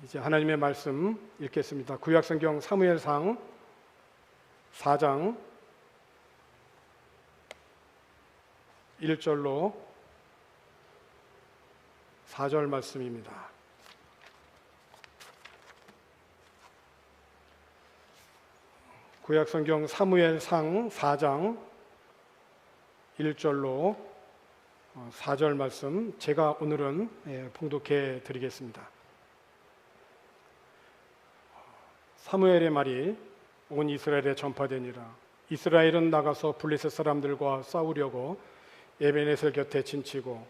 이제 하나님의 말씀 읽겠습니다. 구약성경 사무엘상 4장 1절로 4절 말씀입니다. 구약성경 사무엘상 4장 1절로 4절 말씀 제가 오늘은 봉독해 드리겠습니다. 사무엘의 말이 온 이스라엘에 전파되니라. 이스라엘은 나가서 블레셋 사람들과 싸우려고 에베네셀 곁에 진치고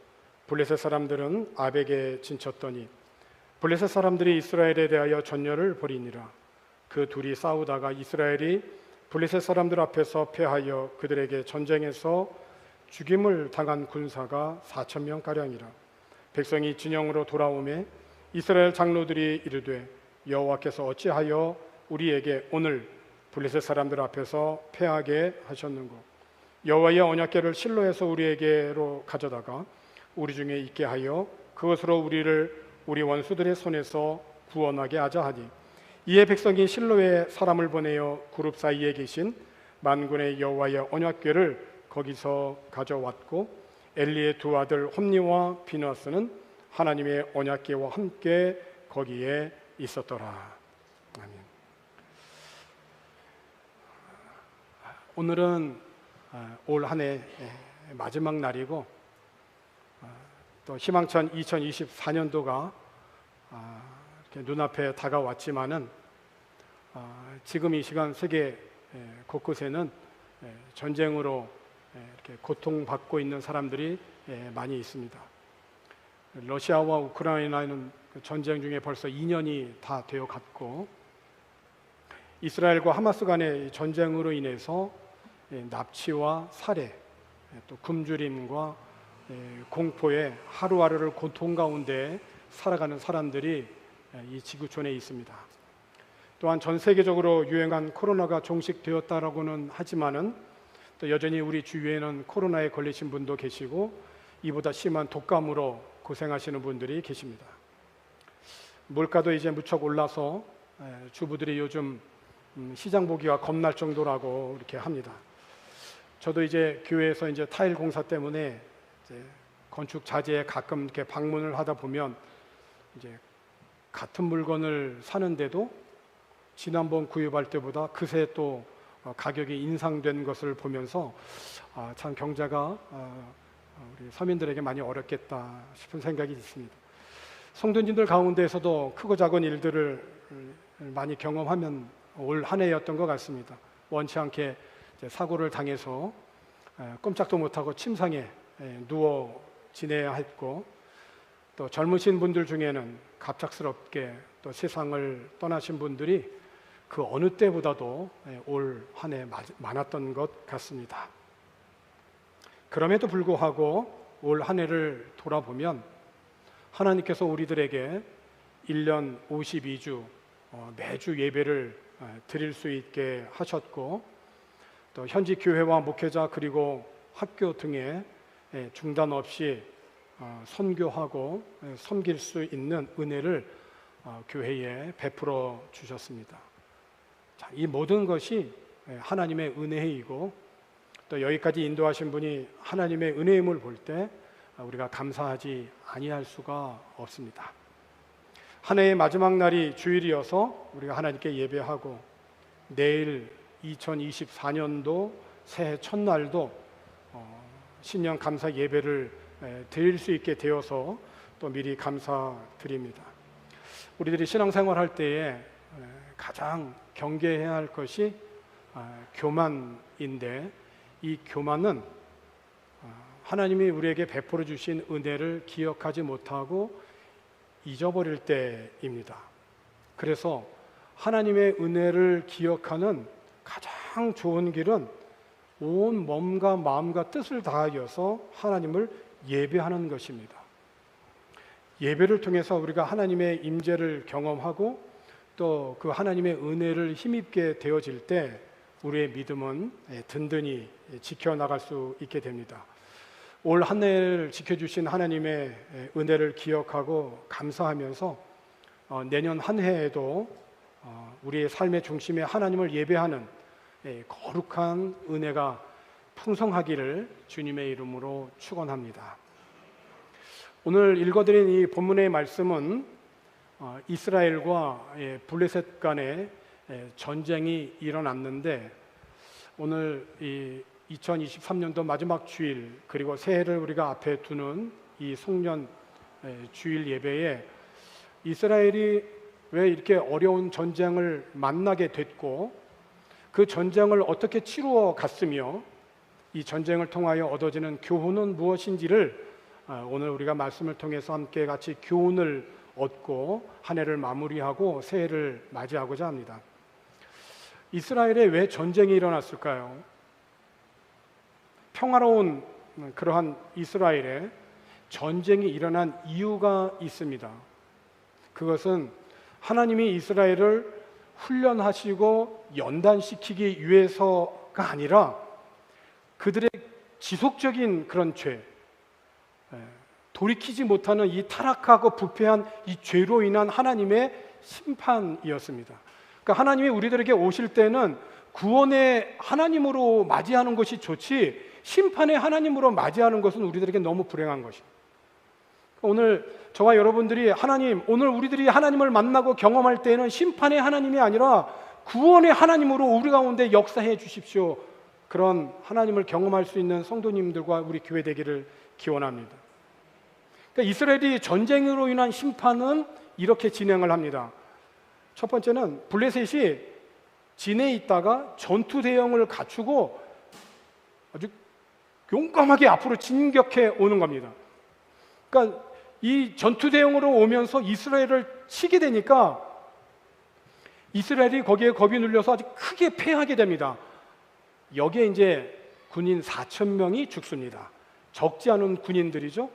블레셋 사람들은 아벡에 진쳤더니 블레셋 사람들이 이스라엘에 대하여 전열을 벌이니라. 그 둘이 싸우다가 이스라엘이 블레셋 사람들 앞에서 패하여 그들에게 전쟁에서 죽임을 당한 군사가 4,000명 가량이라. 백성이 진영으로 돌아오매 이스라엘 장로들이 이르되 여호와께서 어찌하여 우리에게 오늘 블레셋 사람들 앞에서 패하게 하셨는고 여호와의 언약궤를 실로에서 우리에게로 가져다가 우리 중에 있게 하여 그것으로 우리를 우리 원수들의 손에서 구원하게 하자 하니 이에 백성이 실로에 사람을 보내어 그룹 사이에 계신 만군의 여호와의 언약궤를 거기서 가져왔고 엘리의 두 아들 홈니와 비누아스는 하나님의 언약궤와 함께 거기에 있었더라. 아멘. 오늘은 올 한 해 마지막 날이고 또 희망찬 2024년도가 이렇게 눈앞에 다가왔지만은 지금 이 시간 세계 곳곳에는 전쟁으로 이렇게 고통받고 있는 사람들이 많이 있습니다. 러시아와 우크라이나는 전쟁 중에 벌써 2년이 다 되어 갔고 이스라엘과 하마스 간의 전쟁으로 인해서 납치와 살해, 또 굶주림과 공포에 하루하루를 고통 가운데 살아가는 사람들이 이 지구촌에 있습니다. 또한 전 세계적으로 유행한 코로나가 종식되었다라고는 하지만은 또 여전히 우리 주위에는 코로나에 걸리신 분도 계시고 이보다 심한 독감으로 고생하시는 분들이 계십니다. 물가도 이제 무척 올라서 주부들이 요즘 시장 보기가 겁날 정도라고 이렇게 합니다. 저도 이제 교회에서 이제 타일 공사 때문에 이제 건축 자재에 가끔 이렇게 방문을 하다 보면 이제 같은 물건을 사는데도 지난번 구입할 때보다 그새 또 가격이 인상된 것을 보면서 참 경제가 우리 서민들에게 많이 어렵겠다 싶은 생각이 있습니다. 성도님들 가운데에서도 크고 작은 일들을 많이 경험하면 올 한 해였던 것 같습니다. 원치 않게 사고를 당해서 꼼짝도 못하고 침상에 누워 지내야 했고 또 젊으신 분들 중에는 갑작스럽게 또 세상을 떠나신 분들이 그 어느 때보다도 올 한 해 많았던 것 같습니다. 그럼에도 불구하고 올 한 해를 돌아보면 하나님께서 우리들에게 1년 52주 매주 예배를 드릴 수 있게 하셨고 또 현지 교회와 목회자 그리고 학교 등에 중단 없이 선교하고 섬길 수 있는 은혜를 교회에 베풀어 주셨습니다. 자, 이 모든 것이 하나님의 은혜이고 또 여기까지 인도하신 분이 하나님의 은혜임을 볼 때 우리가 감사하지 아니할 수가 없습니다. 한 해의 마지막 날이 주일이어서 우리가 하나님께 예배하고 내일 2024년도 새해 첫날도 신년 감사 예배를 드릴 수 있게 되어서 또 미리 감사드립니다. 우리들이 신앙생활할 때에 가장 경계해야 할 것이 교만인데 이 교만은 하나님이 우리에게 베풀어 주신 은혜를 기억하지 못하고 잊어버릴 때입니다. 그래서 하나님의 은혜를 기억하는 가장 좋은 길은 온 몸과 마음과 뜻을 다하여서 하나님을 예배하는 것입니다. 예배를 통해서 우리가 하나님의 임재를 경험하고 또 그 하나님의 은혜를 힘입게 되어질 때 우리의 믿음은 든든히 지켜나갈 수 있게 됩니다. 올 한 해를 지켜주신 하나님의 은혜를 기억하고 감사하면서 내년 한 해에도 우리의 삶의 중심에 하나님을 예배하는 거룩한 은혜가 풍성하기를 주님의 이름으로 축원합니다. 오늘 읽어드린 이 본문의 말씀은 이스라엘과 블레셋 간의 전쟁이 일어났는데, 오늘 이 2023년도 마지막 주일 그리고 새해를 우리가 앞에 두는 이 송년 주일 예배에 이스라엘이 왜 이렇게 어려운 전쟁을 만나게 됐고 그 전쟁을 어떻게 치루어 갔으며 이 전쟁을 통하여 얻어지는 교훈은 무엇인지를 오늘 우리가 말씀을 통해서 함께 같이 교훈을 얻고 한 해를 마무리하고 새해를 맞이하고자 합니다. 이스라엘에 왜 전쟁이 일어났을까요? 평화로운 그러한 이스라엘에 전쟁이 일어난 이유가 있습니다. 그것은 하나님이 이스라엘을 훈련하시고 연단시키기 위해서가 아니라 그들의 지속적인 그런 죄, 돌이키지 못하는 이 타락하고 부패한 이 죄로 인한 하나님의 심판이었습니다. 그러니까 하나님이 우리들에게 오실 때는 구원의 하나님으로 맞이하는 것이 좋지 심판의 하나님으로 맞이하는 것은 우리들에게 너무 불행한 것입니다. 오늘 저와 여러분들이 오늘 우리들이 하나님을 만나고 경험할 때에는 심판의 하나님이 아니라 구원의 하나님으로 우리 가운데 역사해 주십시오. 그런 하나님을 경험할 수 있는 성도님들과 우리 교회 되기를 기원합니다. 그러니까 이스라엘이 전쟁으로 인한 심판은 이렇게 진행을 합니다. 첫 번째는 블레셋이 진에 있다가 전투 대형을 갖추고 아주 용감하게 앞으로 진격해 오는 겁니다. 그러니까 이 전투 대형으로 오면서 이스라엘을 치게 되니까 이스라엘이 거기에 겁이 눌려서 아주 크게 패하게 됩니다. 여기에 이제 군인 4,000명이 죽습니다. 적지 않은 군인들이죠.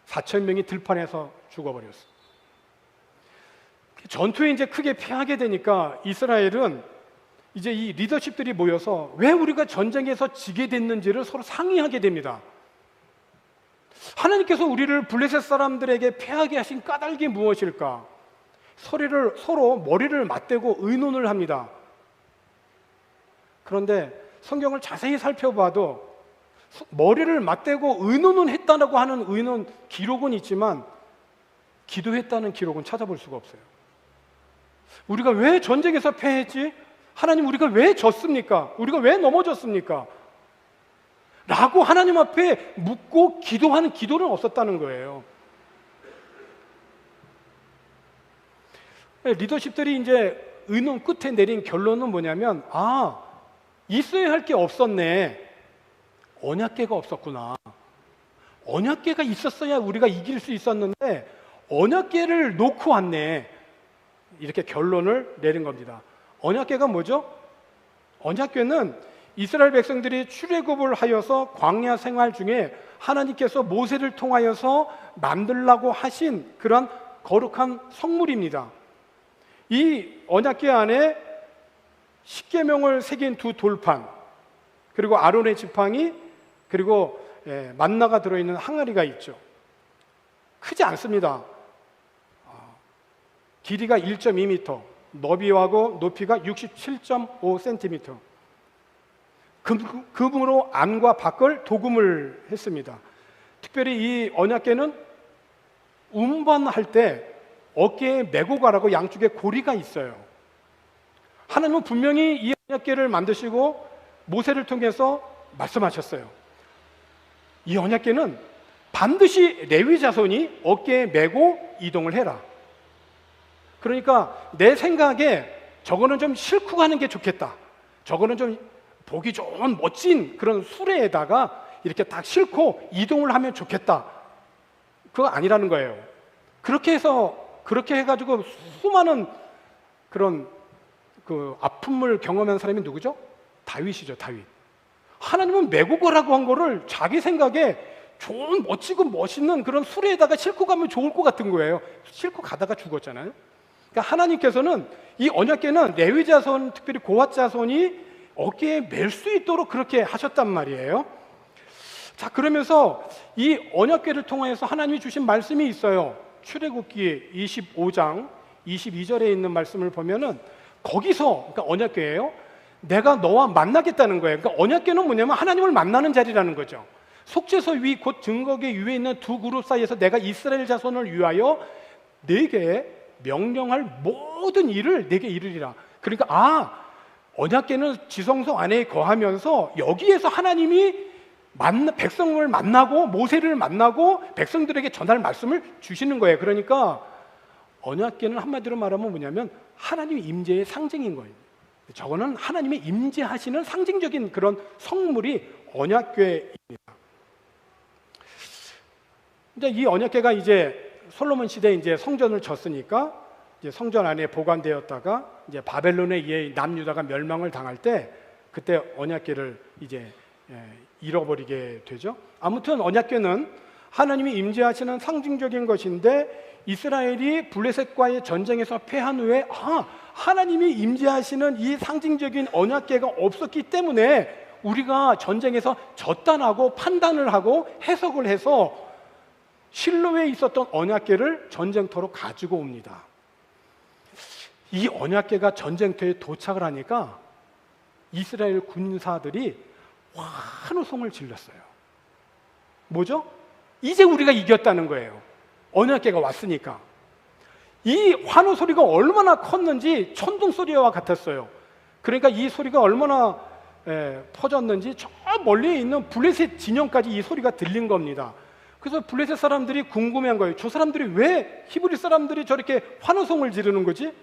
4,000명이 들판에서 죽어버렸어요. 전투에 이제 크게 패하게 되니까 이스라엘은 이제 이 리더십들이 모여서 왜 우리가 전쟁에서 지게 됐는지를 서로 상의하게 됩니다. 하나님께서 우리를 블레셋 사람들에게 패하게 하신 까닭이 무엇일까? 서로 머리를 맞대고 의논을 합니다. 그런데 성경을 자세히 살펴봐도 머리를 맞대고 의논은 했다고 하는 의논 기록은 있지만 기도했다는 기록은 찾아볼 수가 없어요. 우리가 왜 전쟁에서 패했지? 하나님, 우리가 왜 졌습니까? 우리가 왜 넘어졌습니까? 라고 하나님 앞에 묻고 기도하는 기도는 없었다는 거예요. 리더십들이 이제 의논 끝에 내린 결론은 뭐냐면, 있어야 할 게 없었네. 언약궤가 없었구나. 언약궤가 있었어야 우리가 이길 수 있었는데 언약궤를 놓고 왔네. 이렇게 결론을 내린 겁니다. 언약궤가 뭐죠? 언약궤는 이스라엘 백성들이 출애굽을 하여서 광야 생활 중에 하나님께서 모세를 통하여서 만들라고 하신 그런 거룩한 성물입니다. 이 언약궤 안에 십계명을 새긴 두 돌판, 그리고 아론의 지팡이, 그리고 만나가 들어있는 항아리가 있죠. 크지 않습니다. 길이가 1.2m, 너비하고 높이가 67.5cm. 금으로 안과 밖을 도금을 했습니다. 특별히 이 언약궤는 운반할 때 어깨에 메고 가라고 양쪽에 고리가 있어요. 하나님은 분명히 이 언약궤를 만드시고 모세를 통해서 말씀하셨어요. 이 언약궤는 반드시 레위 자손이 어깨에 메고 이동을 해라. 그러니까 내 생각에 저거는 좀 싣고 가는 게 좋겠다. 저거는 좀 보기 좋은 멋진 그런 수레에다가 이렇게 딱 싣고 이동을 하면 좋겠다. 그거 아니라는 거예요. 그렇게 해가지고 수많은 그런 그 아픔을 경험한 사람이 누구죠? 다윗이죠, 다윗. 하나님은 메고 가라고 한 거를 자기 생각에 좋은 멋지고 멋있는 그런 수레에다가 싣고 가면 좋을 것 같은 거예요. 싣고 가다가 죽었잖아요. 그러니까 하나님께서는 이 언약궤는 레위 자손, 특별히 고핫 자손이 어깨에 멜 수 있도록 그렇게 하셨단 말이에요. 자, 그러면서 이 언약궤를 통해서 하나님이 주신 말씀이 있어요. 출애굽기 25장 22절에 있는 말씀을 보면은 거기서, 그러니까 언약궤예요. 내가 너와 만나겠다는 거예요. 그러니까 언약궤는 뭐냐면 하나님을 만나는 자리라는 거죠. 속죄소 위 곧 증거궤 위에 있는 두 그룹 사이에서 내가 이스라엘 자손을 위하여 네게 명령할 모든 일을 네게 이르리라. 그러니까 언약궤는 지성소 안에 거하면서 여기에서 하나님이 백성을 만나고 모세를 만나고 백성들에게 전할 말씀을 주시는 거예요. 그러니까 언약궤는 한마디로 말하면 뭐냐면 하나님의 임재의 상징인 거예요. 저거는 하나님의 임재하시는 상징적인 그런 성물이 언약궤입니다. 이제 이 언약궤가 이제 솔로몬 시대에 이제 성전을 졌으니까 이제 성전 안에 보관되었다가 이제 바벨론에 의해 남유다가 멸망을 당할 때 그때 언약궤를 이제 잃어버리게 되죠. 아무튼 언약궤는 하나님이 임재하시는 상징적인 것인데 이스라엘이 블레셋과의 전쟁에서 패한 후에 하나님이 임재하시는 이 상징적인 언약궤가 없었기 때문에 우리가 전쟁에서 졌다라고 판단을 하고 해석을 해서 실로에 있었던 언약궤를 전쟁터로 가지고 옵니다. 이 언약궤가 전쟁터에 도착을 하니까 이스라엘 군사들이 환호성을 질렀어요. 뭐죠? 이제 우리가 이겼다는 거예요. 언약궤가 왔으니까. 이 환호 소리가 얼마나 컸는지 천둥 소리와 같았어요. 그러니까 이 소리가 얼마나 퍼졌는지 저 멀리 있는 블레셋 진영까지 이 소리가 들린 겁니다. 그래서 블레셋 사람들이 궁금해한 거예요. 저 사람들이 왜 히브리 사람들이 저렇게 환호성을 지르는 거지?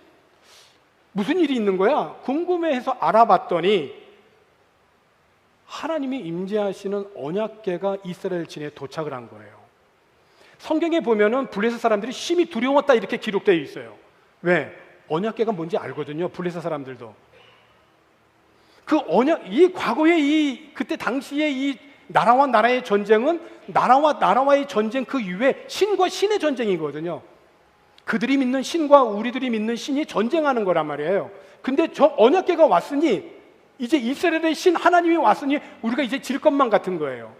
무슨 일이 있는 거야? 궁금해해서 알아봤더니 하나님이 임재하시는 언약궤가 이스라엘 진에 도착을 한 거예요. 성경에 보면은 블레셋 사람들이 심히 두려웠다 이렇게 기록되어 있어요. 왜? 언약궤가 뭔지 알거든요. 블레셋 사람들도. 이 과거의 그때 당시에 이 나라와 나라의 전쟁은 나라와 나라와의 전쟁 그 이후에 신과 신의 전쟁이거든요. 그들이 믿는 신과 우리들이 믿는 신이 전쟁하는 거란 말이에요. 근데 저 언약궤가 왔으니 이제 이스라엘의 신 하나님이 왔으니 우리가 이제 질 것만 같은 거예요.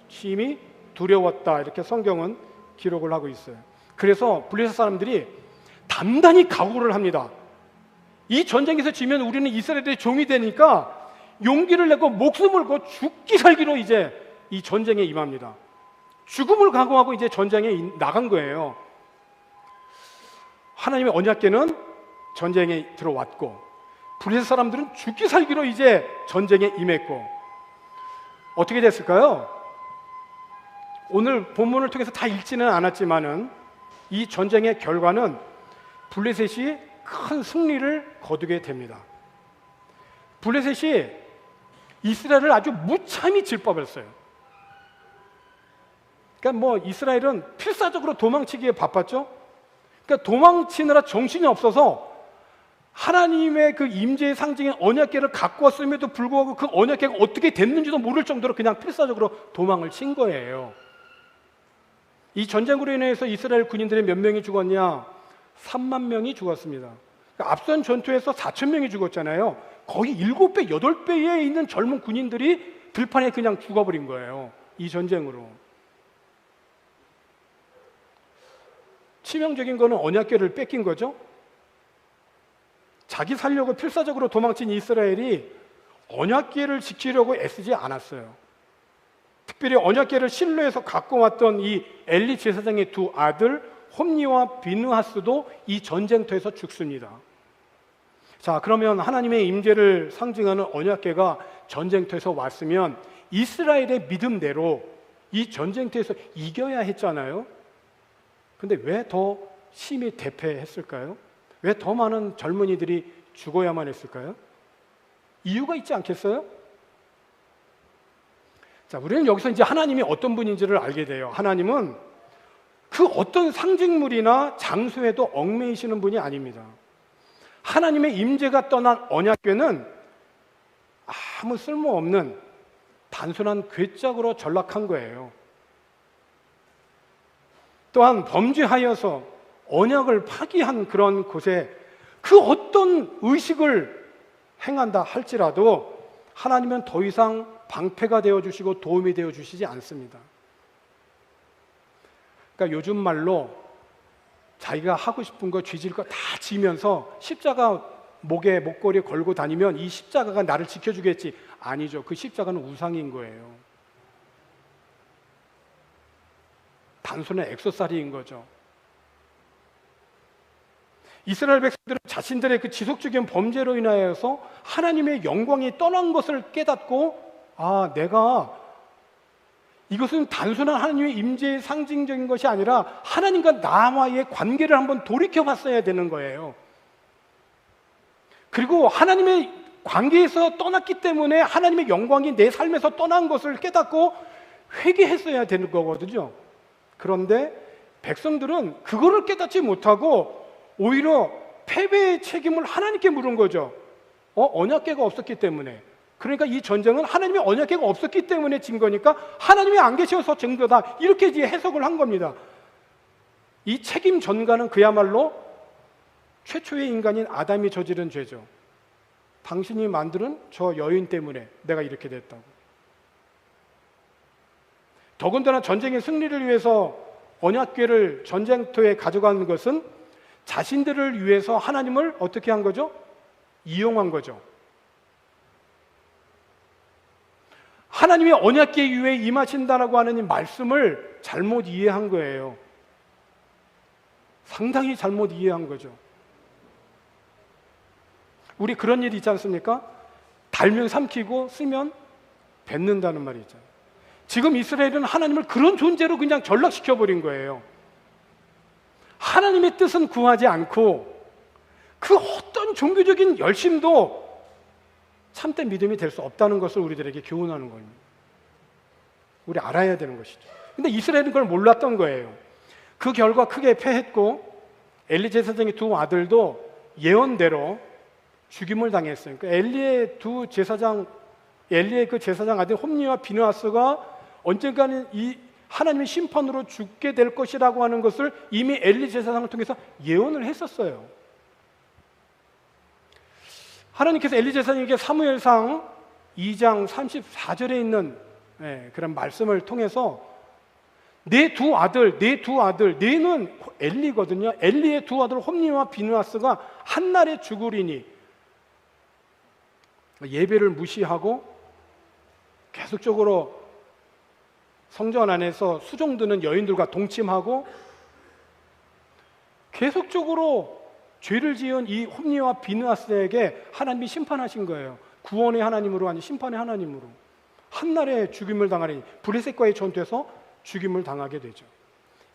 심히 두려웠다 이렇게 성경은 기록을 하고 있어요. 그래서 블레셋 사람들이 단단히 각오를 합니다. 이 전쟁에서 지면 우리는 이스라엘의 종이 되니까 용기를 내고 목숨을 걸 죽기 살기로 이제 이 전쟁에 임합니다. 죽음을 각오하고 이제 전쟁에 나간 거예요. 하나님의 언약궤는 전쟁에 들어왔고 블레셋 사람들은 죽기 살기로 이제 전쟁에 임했고 어떻게 됐을까요? 오늘 본문을 통해서 다 읽지는 않았지만은 이 전쟁의 결과는 블레셋이 큰 승리를 거두게 됩니다. 블레셋이 이스라엘을 아주 무참히 질법했어요. 그러니까 이스라엘은 필사적으로 도망치기에 바빴죠. 그러니까 도망치느라 정신이 없어서 하나님의 그 임재의 상징인 언약궤를 갖고 왔음에도 불구하고 그 언약궤가 어떻게 됐는지도 모를 정도로 그냥 필사적으로 도망을 친 거예요. 이 전쟁으로 인해서 이스라엘 군인들이 몇 명이 죽었냐? 3만 명이 죽었습니다. 그러니까 앞선 전투에서 4천 명이 죽었잖아요. 거의 7배, 8배에 있는 젊은 군인들이 들판에 그냥 죽어버린 거예요. 이 전쟁으로. 치명적인 거는 언약궤를 뺏긴 거죠. 자기 살려고 필사적으로 도망친 이스라엘이 언약궤를 지키려고 애쓰지 않았어요. 특별히 언약궤를 실로에서 갖고 왔던 이 엘리 제사장의 두 아들 홈니와 비느하스도 이 전쟁터에서 죽습니다. 자, 그러면 하나님의 임재를 상징하는 언약궤가 전쟁터에서 왔으면 이스라엘의 믿음대로 이 전쟁터에서 이겨야 했잖아요. 근데 왜 더 심히 대패했을까요? 왜 더 많은 젊은이들이 죽어야만 했을까요? 이유가 있지 않겠어요? 자, 우리는 여기서 이제 하나님이 어떤 분인지를 알게 돼요. 하나님은 그 어떤 상징물이나 장소에도 얽매이시는 분이 아닙니다. 하나님의 임재가 떠난 언약궤는 아무 쓸모없는 단순한 괴짝으로 전락한 거예요. 또한 범죄하여서 언약을 파기한 그런 곳에 그 어떤 의식을 행한다 할지라도 하나님은 더 이상 방패가 되어주시고 도움이 되어주시지 않습니다. 그러니까 요즘 말로 자기가 하고 싶은 거 쥐질 거 다 지면서 십자가 목에 목걸이에 걸고 다니면 이 십자가가 나를 지켜주겠지. 아니죠. 그 십자가는 우상인 거예요. 단순한 액세서리인 거죠. 이스라엘 백성들은 자신들의 그 지속적인 범죄로 인하여서 하나님의 영광이 떠난 것을 깨닫고, 내가 이것은 단순한 하나님의 임재의 상징적인 것이 아니라 하나님과 나와의 관계를 한번 돌이켜 봤어야 되는 거예요. 그리고 하나님의 관계에서 떠났기 때문에 하나님의 영광이 내 삶에서 떠난 것을 깨닫고 회개했어야 되는 거거든요. 그런데 백성들은 그거를 깨닫지 못하고 오히려 패배의 책임을 하나님께 물은 거죠. 언약궤가 없었기 때문에. 그러니까 이 전쟁은 하나님의 언약궤가 없었기 때문에 진 거니까 하나님이 안 계셔서 진 거다. 이렇게 이제 해석을 한 겁니다. 이 책임 전가는 그야말로 최초의 인간인 아담이 저지른 죄죠. 당신이 만드는 저 여인 때문에 내가 이렇게 됐다고. 더군다나 전쟁의 승리를 위해서 언약궤를 전쟁터에 가져가는 것은 자신들을 위해서 하나님을 어떻게 한 거죠? 이용한 거죠. 하나님이 언약궤 위에 임하신다라고 하는 이 말씀을 잘못 이해한 거예요. 상당히 잘못 이해한 거죠. 우리 그런 일이 있지 않습니까? 달면 삼키고 쓰면 뱉는다는 말이 있잖아요. 지금 이스라엘은 하나님을 그런 존재로 그냥 전락시켜버린 거예요. 하나님의 뜻은 구하지 않고 그 어떤 종교적인 열심도 참된 믿음이 될 수 없다는 것을 우리들에게 교훈하는 겁니다. 우리 알아야 되는 것이죠. 근데 이스라엘은 그걸 몰랐던 거예요. 그 결과 크게 패했고 엘리 제사장의 두 아들도 예언대로 죽임을 당했어요. 그러니까 엘리의 그 제사장 아들 홈니와 비느하스가 언젠가는 이 하나님의 심판으로 죽게 될 것이라고 하는 것을 이미 엘리 제사장을 통해서 예언을 했었어요. 하나님께서 엘리 제사장에게 사무엘상 2장 34절에 있는 그런 말씀을 통해서 내 두 아들, 내는 엘리거든요. 엘리의 두 아들 홈니와 비느하스가 한날에 죽으리니, 예배를 무시하고 계속적으로 성전 안에서 수종드는 여인들과 동침하고 계속적으로 죄를 지은 이 홈니와 비느하스에게 하나님이 심판하신 거예요. 구원의 하나님으로 아니 심판의 하나님으로. 한날에 죽임을 당하니 블레셋과의 전투에서 죽임을 당하게 되죠.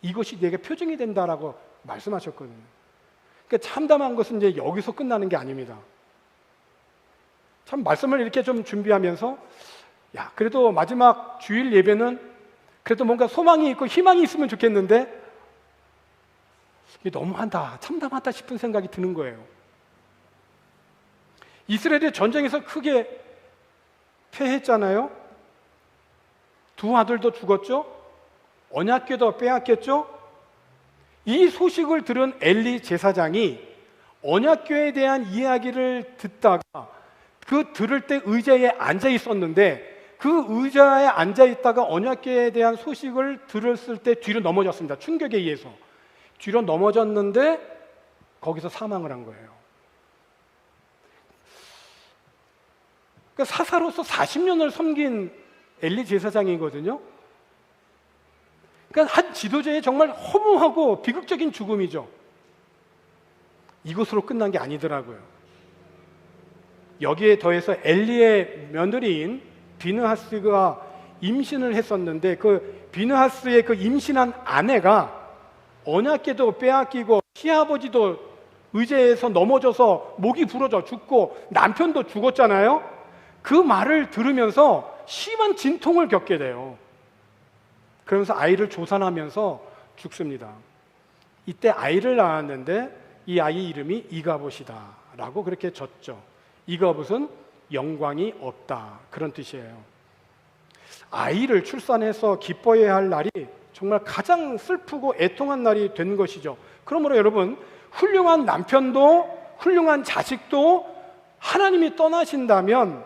이것이 내게 표징이 된다라고 말씀하셨거든요. 그러니까 참담한 것은 이제 여기서 끝나는 게 아닙니다. 참 말씀을 이렇게 좀 준비하면서 그래도 마지막 주일 예배는 그래도 뭔가 소망이 있고 희망이 있으면 좋겠는데 이게 너무한다, 참담하다 싶은 생각이 드는 거예요. 이스라엘이 전쟁에서 크게 패했잖아요. 두 아들도 죽었죠. 언약궤도 빼앗겼죠. 이 소식을 들은 엘리 제사장이 언약궤에 대한 이야기를 듣다가 들을 때 의자에 앉아 있었는데 그 의자에 앉아 있다가 언약궤에 대한 소식을 들었을 때 뒤로 넘어졌습니다. 충격에 의해서 뒤로 넘어졌는데 거기서 사망을 한 거예요. 그러니까 사사로서 40년을 섬긴 엘리 제사장이거든요. 그러니까 한 지도자의 정말 허무하고 비극적인 죽음이죠. 이것으로 끝난 게 아니더라고요. 여기에 더해서 엘리의 며느리인 비느하스가 임신을 했었는데 그 비느하스의 그 임신한 아내가 언약궤도 빼앗기고 시아버지도 의자에서 넘어져서 목이 부러져 죽고 남편도 죽었잖아요. 그 말을 들으면서 심한 진통을 겪게 돼요. 그러면서 아이를 조산하면서 죽습니다. 이때 아이를 낳았는데 이 아이 이름이 이가봇이다 라고 그렇게 졌죠. 이가봇은 영광이 없다, 그런 뜻이에요. 아이를 출산해서 기뻐해야 할 날이 정말 가장 슬프고 애통한 날이 된 것이죠. 그러므로 여러분, 훌륭한 남편도 훌륭한 자식도 하나님이 떠나신다면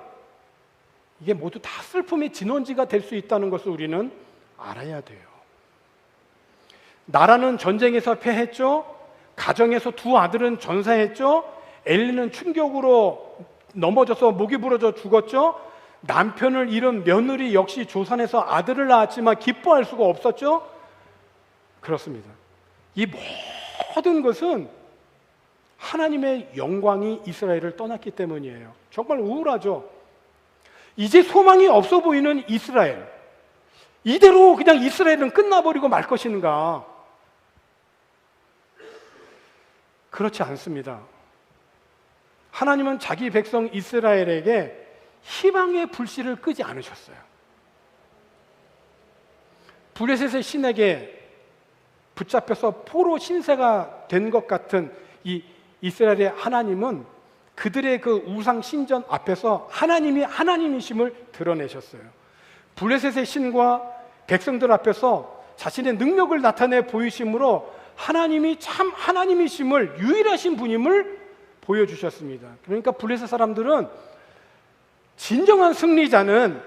이게 모두 다 슬픔의 진원지가 될 수 있다는 것을 우리는 알아야 돼요. 나라는 전쟁에서 패했죠. 가정에서 두 아들은 전사했죠. 엘리는 충격으로 넘어져서 목이 부러져 죽었죠. 남편을 잃은 며느리 역시 조산에서 아들을 낳았지만 기뻐할 수가 없었죠. 그렇습니다. 이 모든 것은 하나님의 영광이 이스라엘을 떠났기 때문이에요. 정말 우울하죠. 이제 소망이 없어 보이는 이스라엘. 이대로 그냥 이스라엘은 끝나버리고 말 것인가? 그렇지 않습니다. 하나님은 자기 백성 이스라엘에게 희망의 불씨를 끄지 않으셨어요. 블레셋의 신에게 붙잡혀서 포로 신세가 된 것 같은 이 이스라엘의 하나님은 그들의 그 우상 신전 앞에서 하나님이 하나님이심을 드러내셨어요. 블레셋의 신과 백성들 앞에서 자신의 능력을 나타내 보이심으로 하나님이 참 하나님이심을, 유일하신 분임을 보여주셨습니다. 그러니까 블레셋 사람들은 진정한 승리자는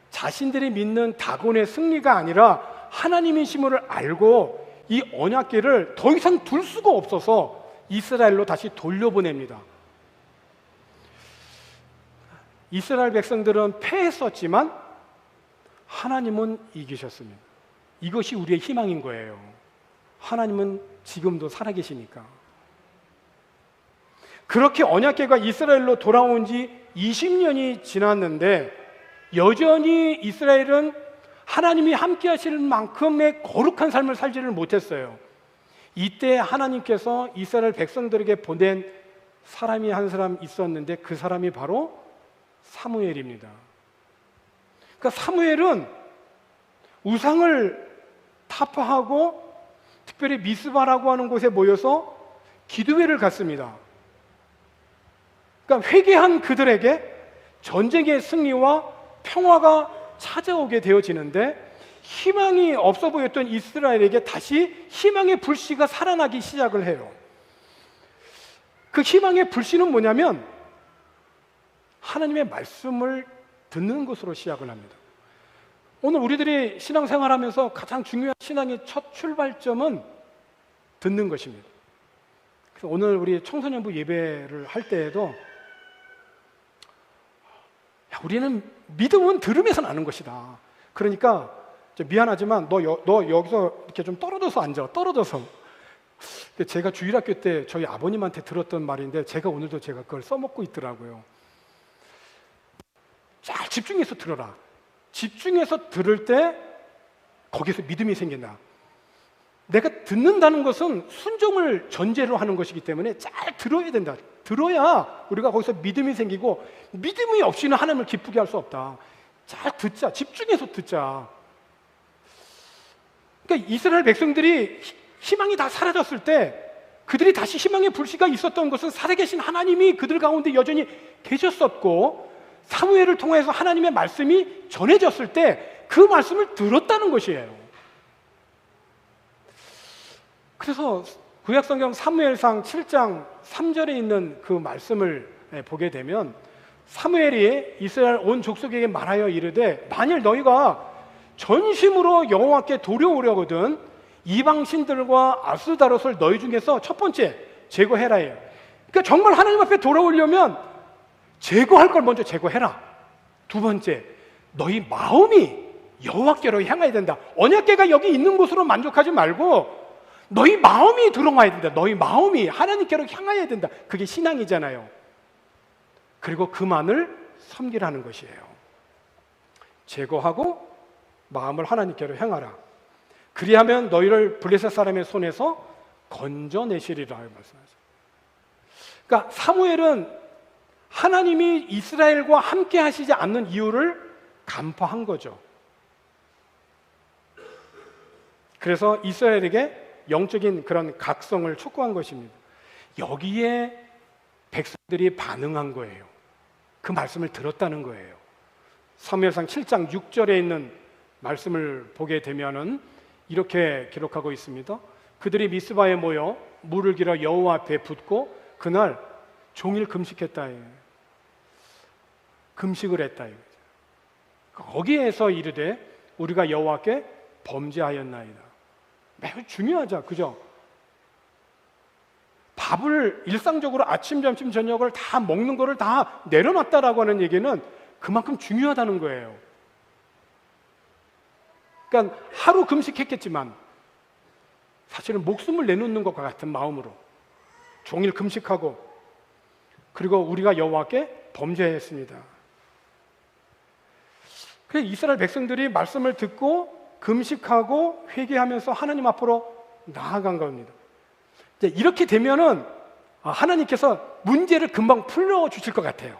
자신들이 믿는 다곤의 승리가 아니라 하나님이심을 알고 이 언약궤를 더 이상 둘 수가 없어서 이스라엘로 다시 돌려보냅니다. 이스라엘 백성들은 패했었지만 하나님은 이기셨습니다. 이것이 우리의 희망인 거예요. 하나님은 지금도 살아계시니까. 그렇게 언약궤가 이스라엘로 돌아온 지 20년이 지났는데 여전히 이스라엘은 하나님이 함께 하시는 만큼의 거룩한 삶을 살지를 못했어요. 이때 하나님께서 이스라엘 백성들에게 보낸 사람이 한 사람 있었는데 그 사람이 바로 사무엘입니다. 그러니까 사무엘은 우상을 타파하고 특별히 미스바라고 하는 곳에 모여서 기도회를 갖습니다. 그러니까 회개한 그들에게 전쟁의 승리와 평화가 찾아오게 되어지는데 희망이 없어 보였던 이스라엘에게 다시 희망의 불씨가 살아나기 시작을 해요. 그 희망의 불씨는 뭐냐면 하나님의 말씀을 듣는 것으로 시작을 합니다. 오늘 우리들이 신앙생활하면서 가장 중요한 신앙의 첫 출발점은 듣는 것입니다. 그래서 오늘 우리 청소년부 예배를 할 때에도 우리는 믿음은 들음에서 나는 것이다. 그러니까 미안하지만 너 여기서 이렇게 좀 떨어져서 앉아. 떨어져서. 제가 주일학교 때 저희 아버님한테 들었던 말인데 제가 오늘도 제가 그걸 써먹고 있더라고요. 잘 집중해서 들어라. 집중해서 들을 때 거기서 믿음이 생긴다. 내가 듣는다는 것은 순종을 전제로 하는 것이기 때문에 잘 들어야 된다. 들어야 우리가 거기서 믿음이 생기고 믿음이 없이는 하나님을 기쁘게 할 수 없다. 잘 듣자. 집중해서 듣자. 그러니까 이스라엘 백성들이 희망이 다 사라졌을 때 그들이 다시 희망의 불씨가 있었던 것은 살아계신 하나님이 그들 가운데 여전히 계셨었고 사무엘을 통해서 하나님의 말씀이 전해졌을 때 그 말씀을 들었다는 것이에요. 그래서 구약성경 사무엘상 7장 3절에 있는 그 말씀을 보게 되면 사무엘이 이스라엘 온 족속에게 말하여 이르되 만일 너희가 전심으로 여호와께 돌아오려거든 이방 신들과 아스다롯을 너희 중에서 첫 번째 제거해라 해요. 그러니까 정말 하나님 앞에 돌아오려면 제거할 걸 먼저 제거해라. 두 번째, 너희 마음이 여호와께로 향해야 된다. 언약궤가 여기 있는 곳으로 만족하지 말고 너희 마음이 들어와야 된다. 너희 마음이 하나님께로 향해야 된다. 그게 신앙이잖아요. 그리고 그만을 섬기라는 것이에요. 제거하고 마음을 하나님께로 향하라. 그리하면 너희를 블레셋 사람의 손에서 건져내시리라 말씀하셨어요. 그러니까 사무엘은 하나님이 이스라엘과 함께 하시지 않는 이유를 간파한 거죠. 그래서 이스라엘에게 영적인 그런 각성을 촉구한 것입니다. 여기에 백성들이 반응한 거예요. 그 말씀을 들었다는 거예요. 사무엘상 7장 6절에 있는 말씀을 보게 되면은 이렇게 기록하고 있습니다. 그들이 미스바에 모여 물을 길어 여호와 앞에 붓고 그날 종일 금식했다. 금식을 했다. 거기에서 이르되 우리가 여호와께 범죄하였나이다. 매우 중요하죠. 그죠? 밥을 일상적으로 아침, 점심, 저녁을 다 먹는 거를 다 내려놨다라고 하는 얘기는 그만큼 중요하다는 거예요. 그러니까 하루 금식했겠지만 사실은 목숨을 내놓는 것과 같은 마음으로 종일 금식하고, 그리고 우리가 여호와께 범죄했습니다. 그래서 이스라엘 백성들이 말씀을 듣고 금식하고 회개하면서 하나님 앞으로 나아간 겁니다. 이제 이렇게 되면은 하나님께서 문제를 금방 풀어주실 것 같아요.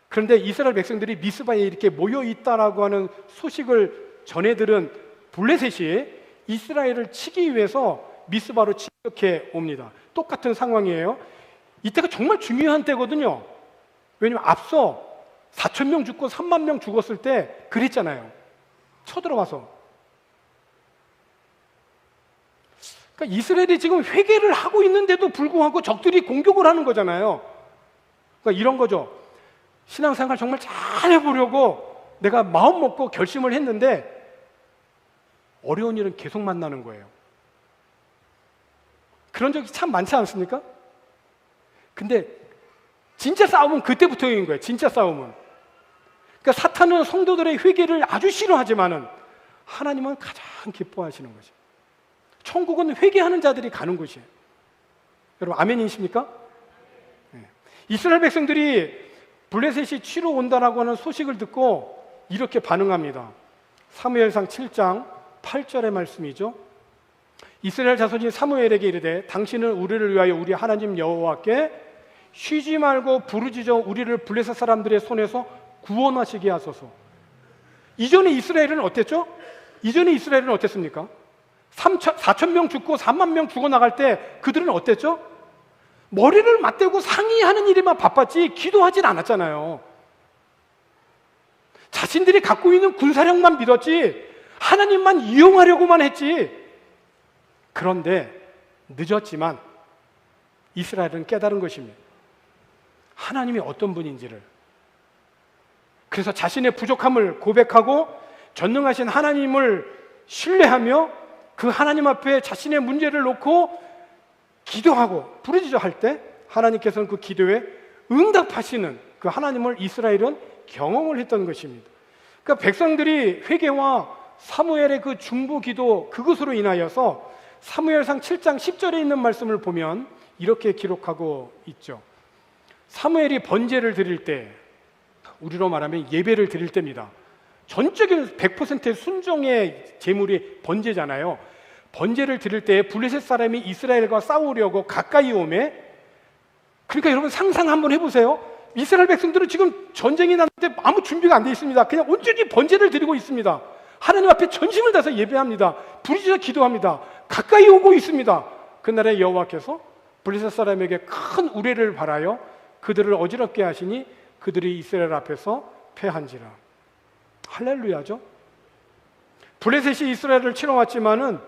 그런데 이스라엘 백성들이 미스바에 이렇게 모여 있다라고 하는 소식을 전해 들은 블레셋이 이스라엘을 치기 위해서 미스바로 침략해 옵니다. 똑같은 상황이에요. 이때가 정말 중요한 때거든요. 왜냐하면 앞서 4,000명 죽고 3만 명 죽었을 때 그랬잖아요. 쳐들어와서. 그러니까 이스라엘이 지금 회개를 하고 있는데도 불구하고 적들이 공격을 하는 거잖아요. 그러니까 이런 거죠. 신앙생활 정말 잘 해보려고 내가 마음 먹고 결심을 했는데 어려운 일은 계속 만나는 거예요. 그런 적이 참 많지 않습니까? 근데 진짜 싸움은 그때부터인 거예요. 진짜 싸움은. 그러니까 사탄은 성도들의 회개를 아주 싫어하지만은 하나님은 가장 기뻐하시는 것이에요. 천국은 회개하는 자들이 가는 곳이에요. 여러분 아멘이십니까? 네. 이스라엘 백성들이 블레셋이 치러 온다라고 하는 소식을 듣고 이렇게 반응합니다. 사무엘상 7장 8절의 말씀이죠. 이스라엘 자손이 사무엘에게 이르되 당신은 우리를 위하여 우리 하나님 여호와께 쉬지 말고 부르짖어 우리를 블레셋 사람들의 손에서 구원하시게 하소서. 이전에 이스라엘은 어땠죠? 이전에 이스라엘은 어땠습니까? 4,000명 죽고 3만 명 죽어나갈 때 그들은 어땠죠? 머리를 맞대고 상의하는 일에만 바빴지 기도하진 않았잖아요. 자신들이 갖고 있는 군사력만 믿었지 하나님만 이용하려고만 했지. 그런데 늦었지만 이스라엘은 깨달은 것입니다. 하나님이 어떤 분인지를. 그래서 자신의 부족함을 고백하고 전능하신 하나님을 신뢰하며 그 하나님 앞에 자신의 문제를 놓고 기도하고 부르짖어 할 때 하나님께서는 그 기도에 응답하시는 그 하나님을 이스라엘은 경험을 했던 것입니다. 그러니까 백성들이 회개와 사무엘의 그 중보 기도, 그것으로 인하여서 사무엘상 7장 10절에 있는 말씀을 보면 이렇게 기록하고 있죠. 사무엘이 번제를 드릴 때, 우리로 말하면 예배를 드릴 때입니다. 전적인 100%의 순종의 제물이 번제잖아요. 번제를 드릴 때 블레셋 사람이 이스라엘과 싸우려고 가까이 오매, 그러니까 여러분 상상 한번 해보세요. 이스라엘 백성들은 지금 전쟁이 났는데 아무 준비가 안 돼 있습니다. 그냥 온전히 번제를 드리고 있습니다. 하나님 앞에 전심을 다해서 예배합니다. 부르짖어 기도합니다. 가까이 오고 있습니다. 그날에 여호와께서 블레셋 사람에게 큰 우레를 발하여 그들을 어지럽게 하시니 그들이 이스라엘 앞에서 패한지라. 할렐루야죠. 블레셋이 이스라엘을 치러 왔지만은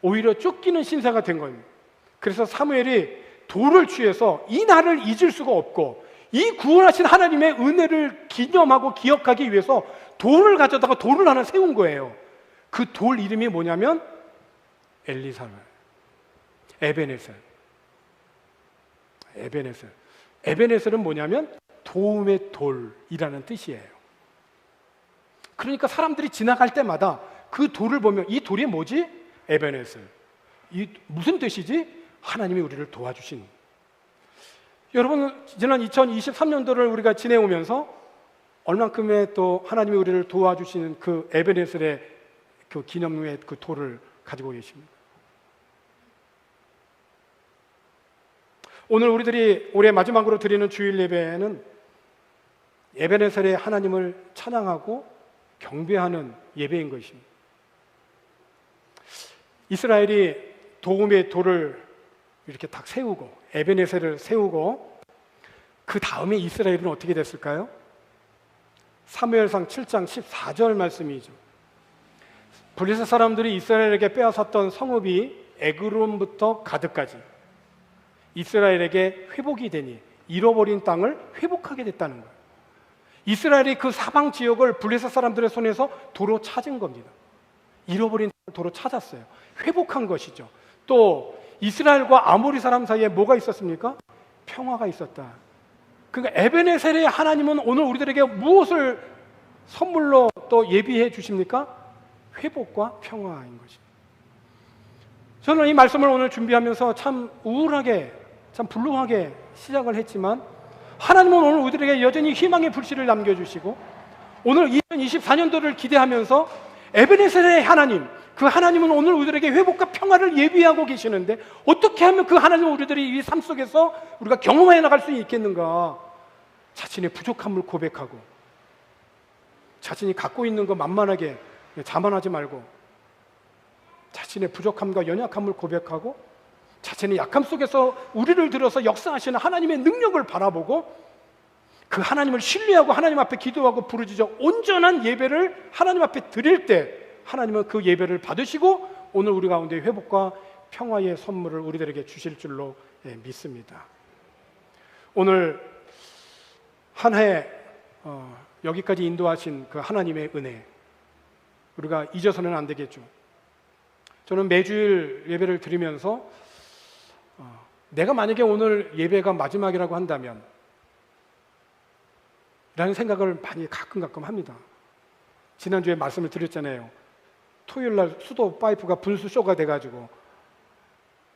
오히려 쫓기는 신세가 된 겁니다. 그래서 사무엘이 돌을 취해서 이 날을 잊을 수가 없고 이 구원하신 하나님의 은혜를 기념하고 기억하기 위해서 돌을 가져다가 돌을 하나 세운 거예요. 그 돌 이름이 뭐냐면 엘리사르, 에베네셀. 에베네셀은 뭐냐면 도움의 돌이라는 뜻이에요. 그러니까 사람들이 지나갈 때마다 그 돌을 보면 이 돌이 뭐지? 에베네셀. 이 무슨 뜻이지? 하나님이 우리를 도와주신. 여러분, 지난 2023년도를 우리가 지내오면서 얼만큼의 또 하나님이 우리를 도와주시는 그 에베네셀의 그 기념의 그 돌을 가지고 계십니다. 오늘 우리들이 올해 마지막으로 드리는 주일 예배는 에베네셀의 하나님을 찬양하고 경배하는 예배인 것입니다. 이스라엘이 도움의 돌을 이렇게 딱 세우고 에베네셀을 세우고 그 다음에 이스라엘은 어떻게 됐을까요? 사무엘상 7장 14절 말씀이죠. 블레셋 사람들이 이스라엘에게 빼앗았던 성읍이 에그론부터 가드까지 이스라엘에게 회복이 되니 잃어버린 땅을 회복하게 됐다는 거예요. 이스라엘이 그 사방 지역을 블레셋 사람들의 손에서 도로 찾은 겁니다. 잃어버린 땅을 도로 찾았어요. 회복한 것이죠. 또 이스라엘과 아모리 사람 사이에 뭐가 있었습니까? 평화가 있었다. 그러니까 에베네셀의 하나님은 오늘 우리들에게 무엇을 선물로 또 예비해 주십니까? 회복과 평화인 것입니다. 저는 이 말씀을 오늘 준비하면서 참 우울하게, 참 불루하게 시작을 했지만 하나님은 오늘 우리들에게 여전히 희망의 불씨를 남겨주시고 오늘 2024년도를 기대하면서 에베네셀의 하나님, 그 하나님은 오늘 우리들에게 회복과 평화를 예비하고 계시는데 어떻게 하면 그 하나님을 우리들이 이 삶 속에서 우리가 경험해 나갈 수 있겠는가? 자신의 부족함을 고백하고 자신이 갖고 있는 거 만만하게 자만하지 말고 자신의 부족함과 연약함을 고백하고 자신의 약함 속에서 우리를 들어서 역사하시는 하나님의 능력을 바라보고 그 하나님을 신뢰하고 하나님 앞에 기도하고 부르짖어 온전한 예배를 하나님 앞에 드릴 때 하나님은 그 예배를 받으시고 오늘 우리 가운데 회복과 평화의 선물을 우리들에게 주실 줄로 믿습니다. 오늘 한 해 여기까지 인도하신 그 하나님의 은혜 우리가 잊어서는 안 되겠죠. 저는 매주일 예배를 드리면서 내가 만약에 오늘 예배가 마지막이라고 한다면 라는 생각을 많이 가끔 합니다. 지난주에 말씀을 드렸잖아요. 토요일날 수도 파이프가 분수쇼가 돼가지고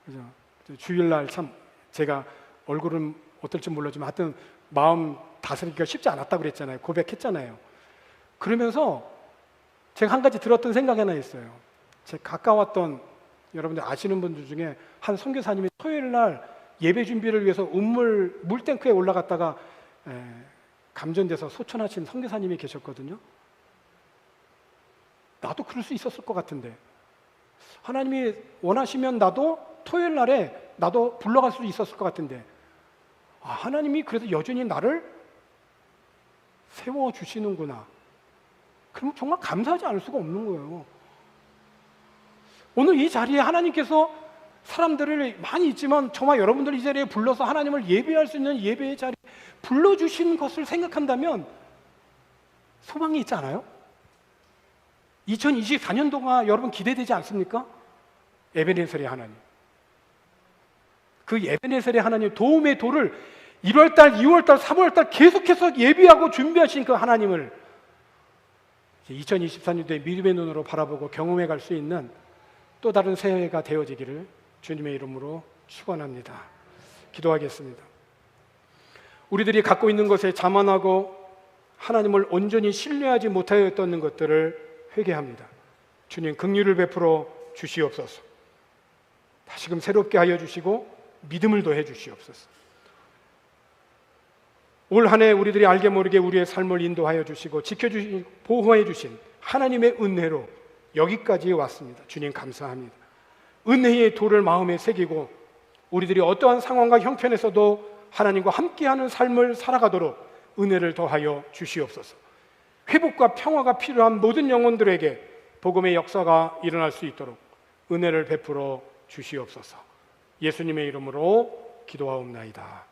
그죠? 주일날 참 제가 얼굴은 어떨지 몰라지만 하여튼 마음 다스리기가 쉽지 않았다고 그랬잖아요. 고백했잖아요. 그러면서 제가 한 가지 들었던 생각이 하나 있어요. 제 가까웠던 여러분들 아시는 분들 중에 한 선교사님이 토요일날 예배 준비를 위해서 물탱크에 올라갔다가 감전돼서 소천하신 선교사님이 계셨거든요. 나도 그럴 수 있었을 것 같은데 하나님이 원하시면 나도 토요일 날에 나도 불러갈 수 있었을 것 같은데 하나님이 그래도 여전히 나를 세워주시는구나. 그럼 정말 감사하지 않을 수가 없는 거예요. 오늘 이 자리에 하나님께서 사람들을 많이 있지만 저와 여러분들 이 자리에 불러서 하나님을 예배할 수 있는 예배의 자리에 불러주신 것을 생각한다면 소망이 있지 않아요? 2024년도가 여러분 기대되지 않습니까? 에베네셀의 하나님, 그 에베네셀의 하나님 도움의 도를 1월달, 2월달, 3월달 계속해서 예비하고 준비하신 그 하나님을 2024년도에 믿음의 눈으로 바라보고 경험해 갈 수 있는 또 다른 새해가 되어지기를 주님의 이름으로 축원합니다. 기도하겠습니다. 우리들이 갖고 있는 것에 자만하고 하나님을 온전히 신뢰하지 못하였던 것들을 회개합니다. 주님 긍휼을 베풀어 주시옵소서. 다시금 새롭게 하여 주시고 믿음을 더해 주시옵소서. 올 한 해 우리들이 알게 모르게 우리의 삶을 인도하여 주시고 지켜주시 보호해 주신 하나님의 은혜로 여기까지 왔습니다. 주님 감사합니다. 은혜의 돌을 마음에 새기고 우리들이 어떠한 상황과 형편에서도 하나님과 함께하는 삶을 살아가도록 은혜를 더하여 주시옵소서. 회복과 평화가 필요한 모든 영혼들에게 복음의 역사가 일어날 수 있도록 은혜를 베풀어 주시옵소서. 예수님의 이름으로 기도하옵나이다.